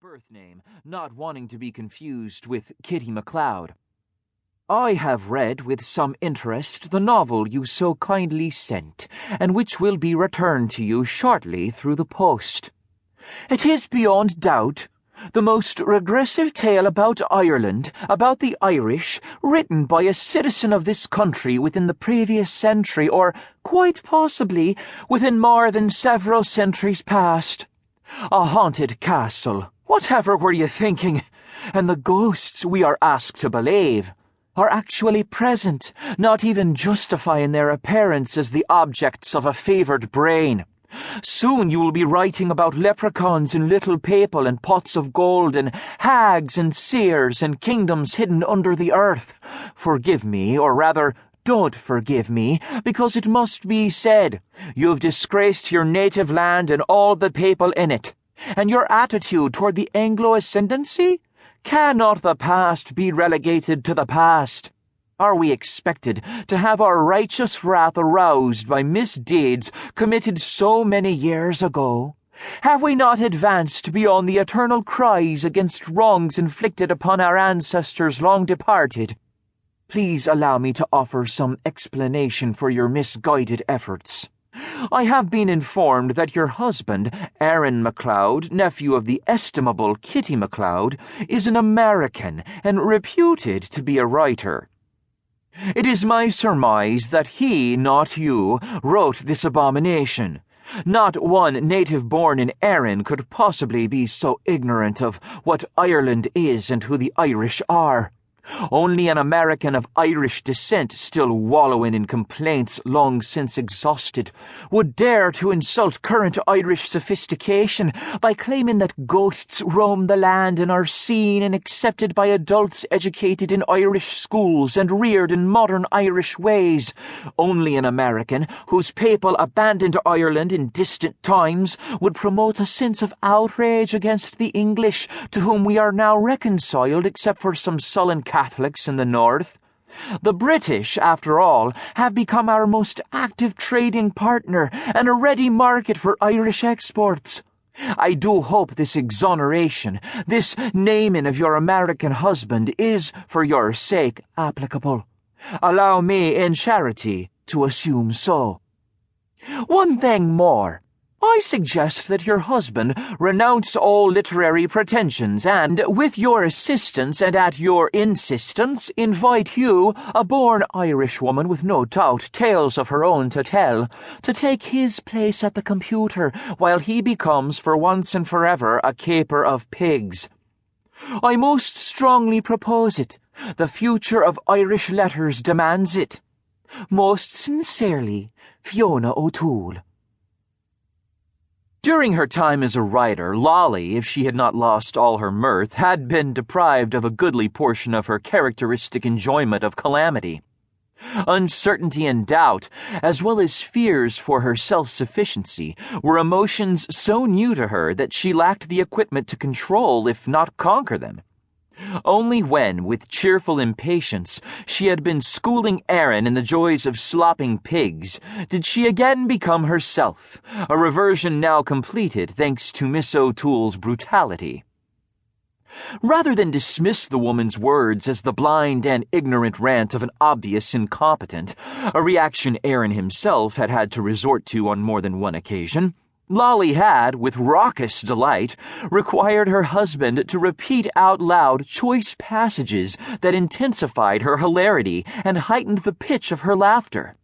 birth name, not wanting to be confused with Kitty MacLeod. I have read with some interest the novel you so kindly sent, and which will be returned to you shortly through the post. It is beyond doubt the most regressive tale about Ireland, about the Irish, written by a citizen of this country within the previous century, or, quite possibly, within more than several centuries past. A haunted castle, whatever were you thinking? And the ghosts we are asked to believe are actually present, not even justifying their appearance as the objects of a favoured brain. Soon you will be writing about leprechauns in little people and pots of gold, and hags and seers and kingdoms hidden under the earth. Forgive me, or rather, don't forgive me, because it must be said, you've disgraced your native land and all the people in it. And your attitude toward the Anglo-ascendancy? Cannot the past be relegated to the past? Are we expected to have our righteous wrath aroused by misdeeds committed so many years ago? Have we not advanced beyond the eternal cries against wrongs inflicted upon our ancestors long departed? Please allow me to offer some explanation for your misguided efforts. I have been informed that your husband, Aaron MacLeod, nephew of the estimable Kitty MacLeod, is an American and reputed to be a writer. It is my surmise that he, not you, wrote this abomination. Not one native-born in Erin could possibly be so ignorant of what Ireland is and who the Irish are. Only an American of Irish descent, still wallowing in complaints long since exhausted, would dare to insult current Irish sophistication by claiming that ghosts roam the land and are seen and accepted by adults educated in Irish schools and reared in modern Irish ways. Only an American, whose people abandoned Ireland in distant times, would promote a sense of outrage against the English, to whom we are now reconciled except for some sullen Catholics in the north. The British, after all, have become our most active trading partner and a ready market for Irish exports. I do hope this exoneration, this naming of your American husband, is, for your sake, applicable. Allow me, in charity, to assume so. One thing more. I suggest that your husband renounce all literary pretensions and, with your assistance and at your insistence, invite you, a born Irishwoman with no doubt tales of her own to tell, to take his place at the computer while he becomes for once and forever a caper of pigs. I most strongly propose it. The future of Irish letters demands it. Most sincerely, Fiona O'Toole. During her time as a writer, Lolly, if she had not lost all her mirth, had been deprived of a goodly portion of her characteristic enjoyment of calamity. Uncertainty and doubt, as well as fears for her self-sufficiency, were emotions so new to her that she lacked the equipment to control, if not conquer them. Only when, with cheerful impatience, she had been schooling Aaron in the joys of slopping pigs, did she again become herself, a reversion now completed thanks to Miss O'Toole's brutality. Rather than dismiss the woman's words as the blind and ignorant rant of an obvious incompetent, a reaction Aaron himself had had to resort to on more than one occasion, Lolly had, with raucous delight, required her husband to repeat out loud choice passages that intensified her hilarity and heightened the pitch of her laughter.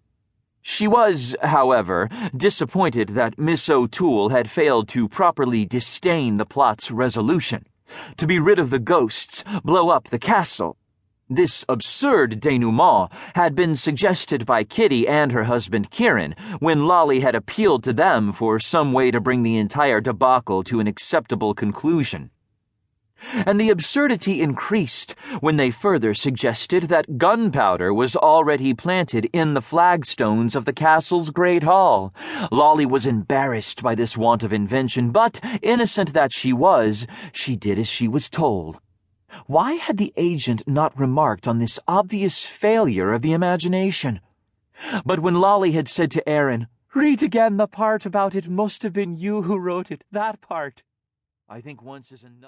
She was, however, disappointed that Miss O'Toole had failed to properly disdain the plot's resolution. To be rid of the ghosts, blow up the castle. This absurd denouement had been suggested by Kitty and her husband Kieran when Lolly had appealed to them for some way to bring the entire debacle to an acceptable conclusion. And the absurdity increased when they further suggested that gunpowder was already planted in the flagstones of the castle's great hall. Lolly was embarrassed by this want of invention, but, innocent that she was, she did as she was told. Why had the agent not remarked on this obvious failure of the imagination? But when Lolly had said to Aaron, "Read again the part about it must have been you who wrote it, that part," I think once is enough.